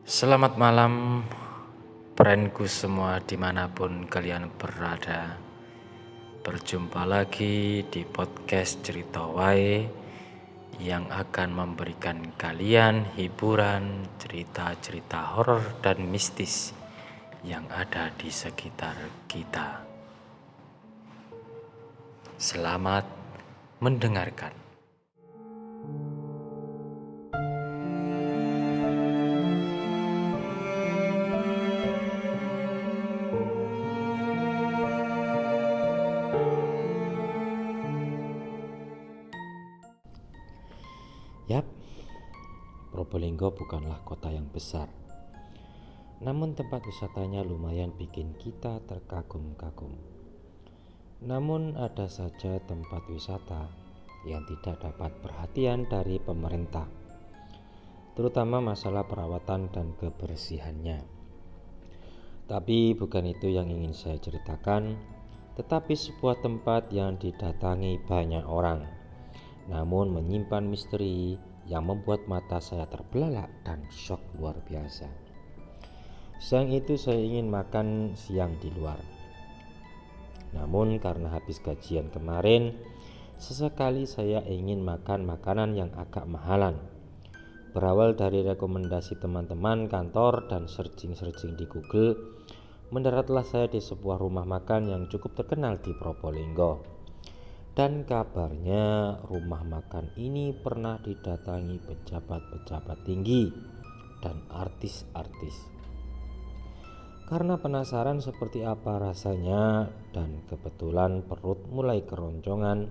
Selamat malam, friendku semua dimanapun kalian berada. Berjumpa lagi di podcast Cerita Wae yang akan memberikan kalian hiburan, cerita-cerita horor dan mistis yang ada di sekitar kita. Selamat mendengarkan. Yap, Probolinggo bukanlah kota yang besar. Namun tempat wisatanya lumayan bikin kita terkagum-kagum. Namun ada saja tempat wisata yang tidak dapat perhatian dari pemerintah, terutama masalah perawatan dan kebersihannya. Tapi bukan itu yang ingin saya ceritakan, tetapi sebuah tempat yang didatangi banyak orang, namun menyimpan misteri yang membuat mata saya terbelalak dan shock luar biasa. Siang itu saya ingin makan siang di luar. Namun karena habis gajian kemarin, sesekali saya ingin makan makanan yang agak mahalan. Berawal dari rekomendasi teman-teman kantor dan searching-searching di Google, mendaratlah saya di sebuah rumah makan yang cukup terkenal di Probolinggo. Dan kabarnya rumah makan ini pernah didatangi pejabat-pejabat tinggi dan artis-artis. Karena penasaran seperti apa rasanya dan kebetulan perut mulai keroncongan,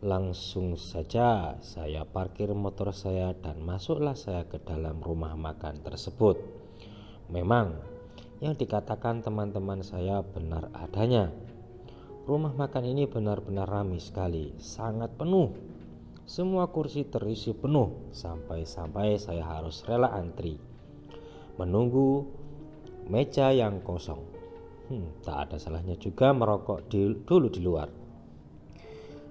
langsung saja saya parkir motor saya dan masuklah saya ke dalam rumah makan tersebut. Memang yang dikatakan teman-teman saya benar adanya. Rumah makan ini benar-benar ramai sekali, sangat penuh. Semua kursi terisi penuh, sampai-sampai saya harus rela antri menunggu meja yang kosong. Tak ada salahnya juga merokok dulu di luar.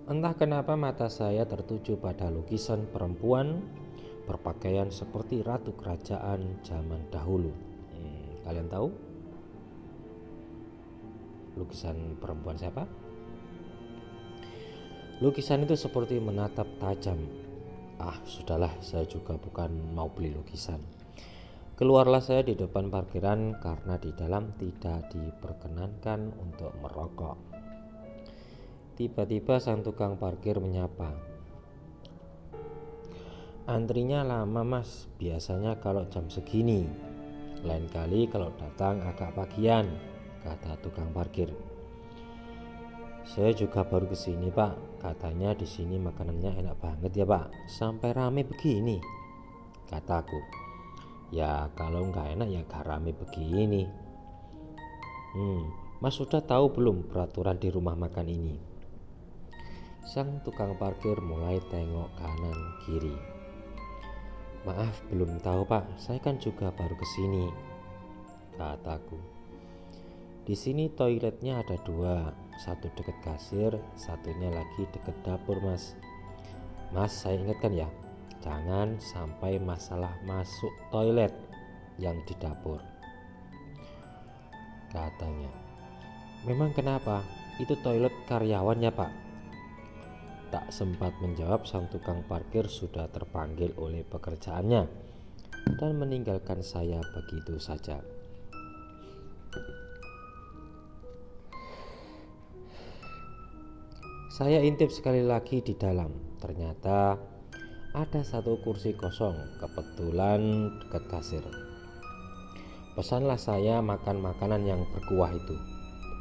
Entah kenapa mata saya tertuju pada lukisan perempuan berpakaian seperti ratu kerajaan zaman dahulu. Kalian tahu lukisan perempuan siapa? Lukisan itu seperti menatap tajam. Sudahlah, saya juga bukan mau beli lukisan. Keluarlah saya di depan parkiran karena di dalam tidak diperkenankan untuk merokok. Tiba-tiba sang tukang parkir menyapa. "Antrinya lama mas, biasanya kalau jam segini. Lain kali kalau datang agak pagian," kata tukang parkir. "Saya juga baru kesini pak, katanya di sini makanannya enak banget ya pak, sampai rame begini," kataku. "Ya kalau nggak enak ya gak rame begini." Mas sudah tahu belum peraturan di rumah makan ini?" Sang tukang parkir mulai tengok kanan kiri. "Maaf belum tahu pak, saya kan juga baru kesini," kataku. "Di sini toiletnya ada 2, satu dekat kasir, satunya lagi dekat dapur mas. Mas saya ingatkan ya, jangan sampai masalah masuk toilet yang di dapur," katanya. "Memang kenapa? Itu toilet karyawannya pak." Tak sempat menjawab, sang tukang parkir sudah terpanggil oleh pekerjaannya dan meninggalkan saya begitu saja. Saya intip sekali lagi di dalam. Ternyata ada satu kursi kosong, kebetulan dekat kasir. Pesanlah saya makan makanan yang berkuah itu.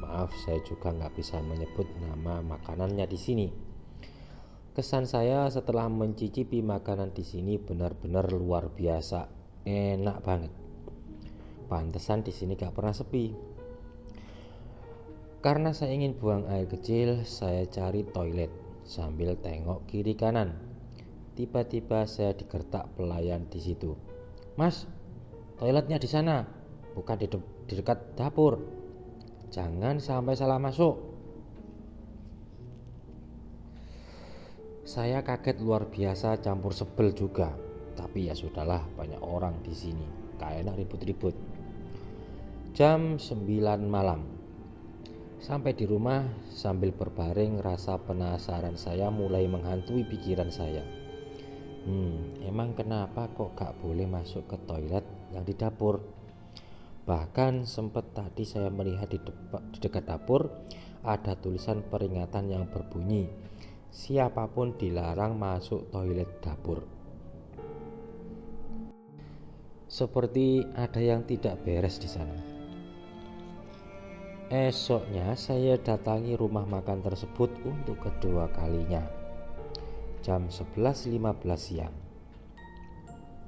Maaf, saya juga nggak bisa menyebut nama makanannya di sini. Kesan saya setelah mencicipi makanan di sini benar-benar luar biasa, enak banget. Pantesan di sini gak pernah sepi. Karena saya ingin buang air kecil, saya cari toilet sambil tengok kiri kanan. Tiba-tiba saya digertak pelayan di situ. "Mas, toiletnya di sana, bukan di dekat dapur. Jangan sampai salah masuk." Saya kaget luar biasa campur sebel juga. Tapi ya sudahlah, banyak orang di sini. gak enak ribut-ribut. Jam 9 malam. Sampai di rumah sambil berbaring, rasa penasaran saya mulai menghantui pikiran saya. Emang kenapa kok gak boleh masuk ke toilet yang di dapur? Bahkan sempat tadi saya melihat di dekat dapur ada tulisan peringatan yang berbunyi, siapapun dilarang masuk toilet dapur. Seperti ada yang tidak beres di sana. Esoknya saya datangi rumah makan tersebut untuk kedua kalinya. Jam 11.15 siang.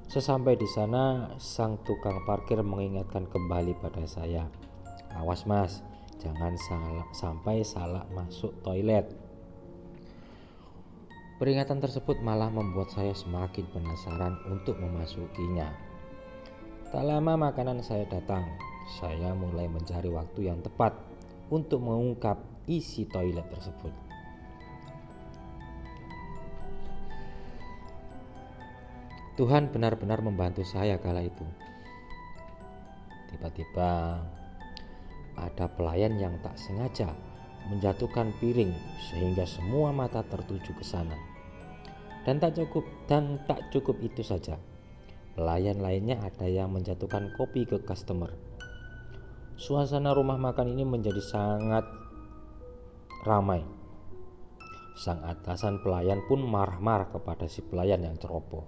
Sesampai di sana, sang tukang parkir mengingatkan kembali pada saya, "Awas mas, jangan sampai salah masuk toilet." Peringatan tersebut malah membuat saya semakin penasaran untuk memasukinya. Tak lama makanan saya datang. Saya mulai mencari waktu yang tepat untuk mengungkap isi toilet tersebut. Tuhan benar-benar membantu saya kala itu. Tiba-tiba ada pelayan yang tak sengaja menjatuhkan piring sehingga semua mata tertuju ke sana. Dan tak cukup itu saja. Pelayan lainnya ada yang menjatuhkan kopi ke customer. Suasana rumah makan ini menjadi sangat ramai. Sang atasan pelayan pun marah-marah kepada si pelayan yang ceroboh.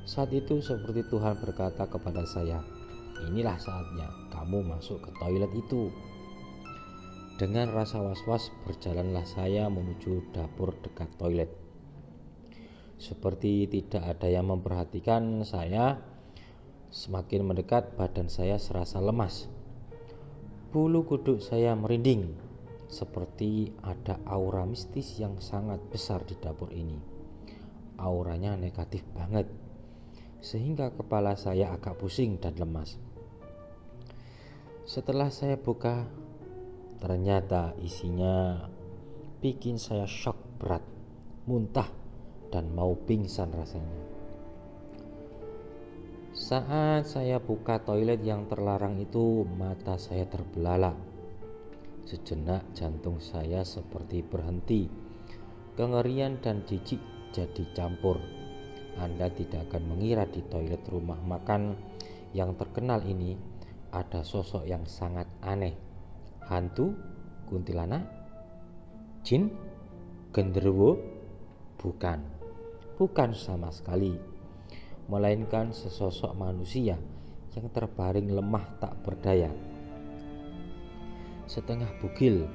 Saat itu seperti Tuhan berkata kepada saya, "Inilah saatnya kamu masuk ke toilet itu." Dengan rasa was-was berjalanlah saya menuju dapur dekat toilet. Seperti tidak ada yang memperhatikan saya, semakin mendekat badan saya serasa lemas. Bulu kuduk saya merinding, seperti ada aura mistis yang sangat besar di dapur ini. Auranya negatif banget, sehingga kepala saya agak pusing dan lemas. Setelah saya buka, ternyata isinya bikin saya shock berat, muntah, dan mau pingsan rasanya. Saat saya buka toilet yang terlarang itu, mata saya terbelalak. Sejenak jantung saya seperti berhenti. Kengerian dan jijik jadi campur. Anda tidak akan mengira di toilet rumah makan yang terkenal ini ada sosok yang sangat aneh. Hantu, kuntilanak, jin, genderuwo? Bukan sama sekali, melainkan sesosok manusia yang terbaring lemah tak berdaya, setengah bugil,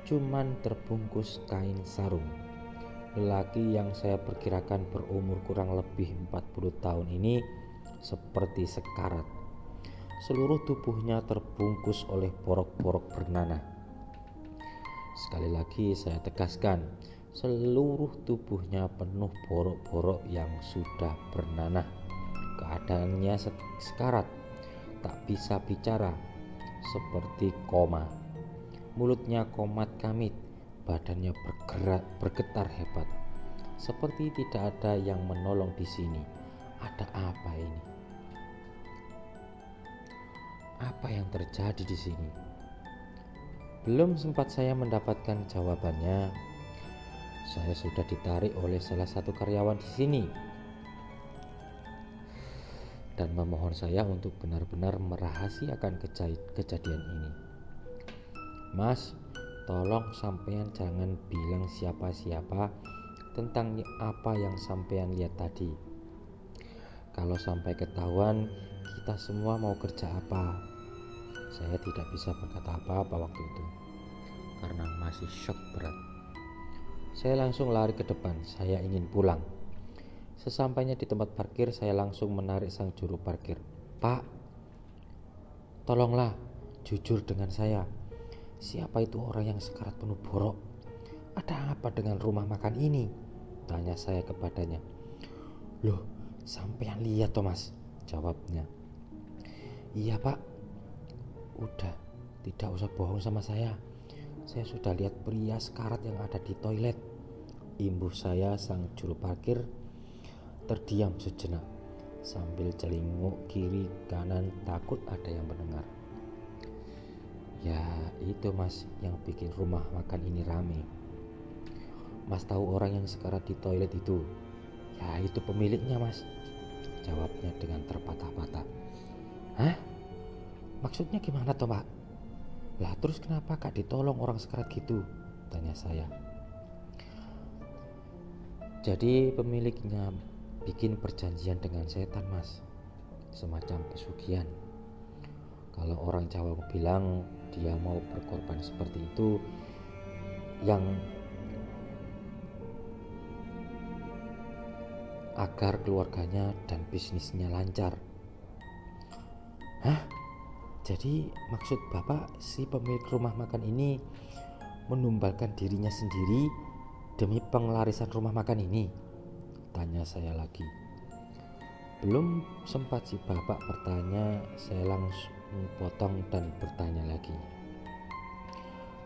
cuman terbungkus kain sarung. Lelaki yang saya perkirakan berumur kurang lebih 40 tahun ini seperti sekarat. Seluruh tubuhnya terbungkus oleh borok-borok bernanah. Sekali lagi saya tegaskan, seluruh tubuhnya penuh borok-borok yang sudah bernanah. Keadaannya sekarat, tak bisa bicara, seperti koma. Mulutnya komat kamit, badannya bergetar hebat, seperti tidak ada yang menolong di sini. Ada apa ini? Apa yang terjadi di sini? Belum sempat saya mendapatkan jawabannya, saya sudah ditarik oleh salah satu karyawan di sini dan memohon saya untuk benar-benar merahasiakan kejadian ini. "Mas, tolong sampean jangan bilang siapa-siapa tentang apa yang sampean lihat tadi. Kalau sampai ketahuan, kita semua mau kerja apa?" Saya tidak bisa berkata apa-apa waktu itu karena masih shock berat. Saya langsung lari ke depan, saya ingin pulang. Sesampainya di tempat parkir, saya langsung menarik sang juru parkir. "Pak, tolonglah, jujur dengan saya. Siapa itu orang yang sekarat penuh borok? Ada apa dengan rumah makan ini?" tanya saya kepadanya. "Loh, sampean lihat Thomas?" jawabnya. "Iya Pak, udah, tidak usah bohong sama saya. Saya sudah lihat pria sekarat yang ada di toilet," imbuh saya. Sang juru parkir terdiam sejenak. sambil celinguk kiri kanan takut ada yang mendengar. Ya itu Mas yang bikin rumah makan ini rame. Mas tahu orang yang sekarat di toilet itu? Ya itu pemiliknya Mas, jawabnya dengan terpatah-patah. Hah? Maksudnya gimana toh Pak? Lah terus kenapa Kak ditolong orang sekarat gitu? Tanya saya. Jadi pemiliknya bikin perjanjian dengan setan Mas, semacam pesugihan. Kalau orang Jawa bilang dia mau berkorban seperti itu, yang agar keluarganya dan bisnisnya lancar. Hah? Jadi maksud Bapak si pemilik rumah makan ini menumbalkan dirinya sendiri demi pengelarisan rumah makan ini? Tanya saya lagi. Belum sempat si Bapak bertanya, saya langsung potong dan bertanya lagi.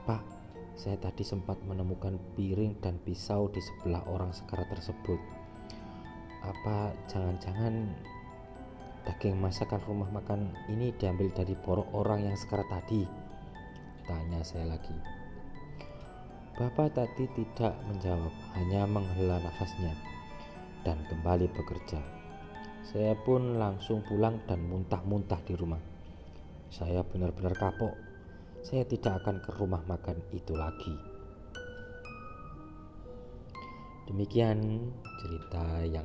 Pak, saya tadi sempat menemukan piring dan pisau di sebelah orang sekarat tersebut. Apa jangan-jangan daging masakan rumah makan ini diambil dari borok orang yang sekarat tadi? Tanya saya lagi. Bapak tadi tidak menjawab, hanya menghela nafasnya dan kembali bekerja. Saya pun langsung pulang dan muntah-muntah di rumah. Saya benar-benar kapok. Saya tidak akan ke rumah makan itu lagi. Demikian cerita yang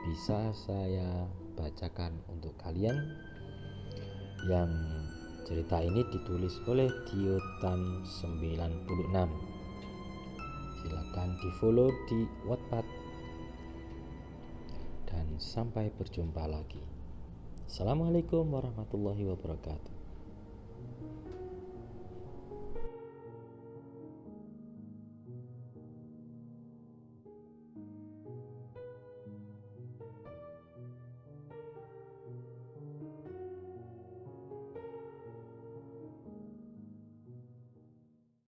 bisa saya bacakan untuk kalian. Yang cerita ini ditulis oleh Diotan96. Silakan di follow di Wattpad. Dan sampai berjumpa lagi. Assalamualaikum warahmatullahi wabarakatuh.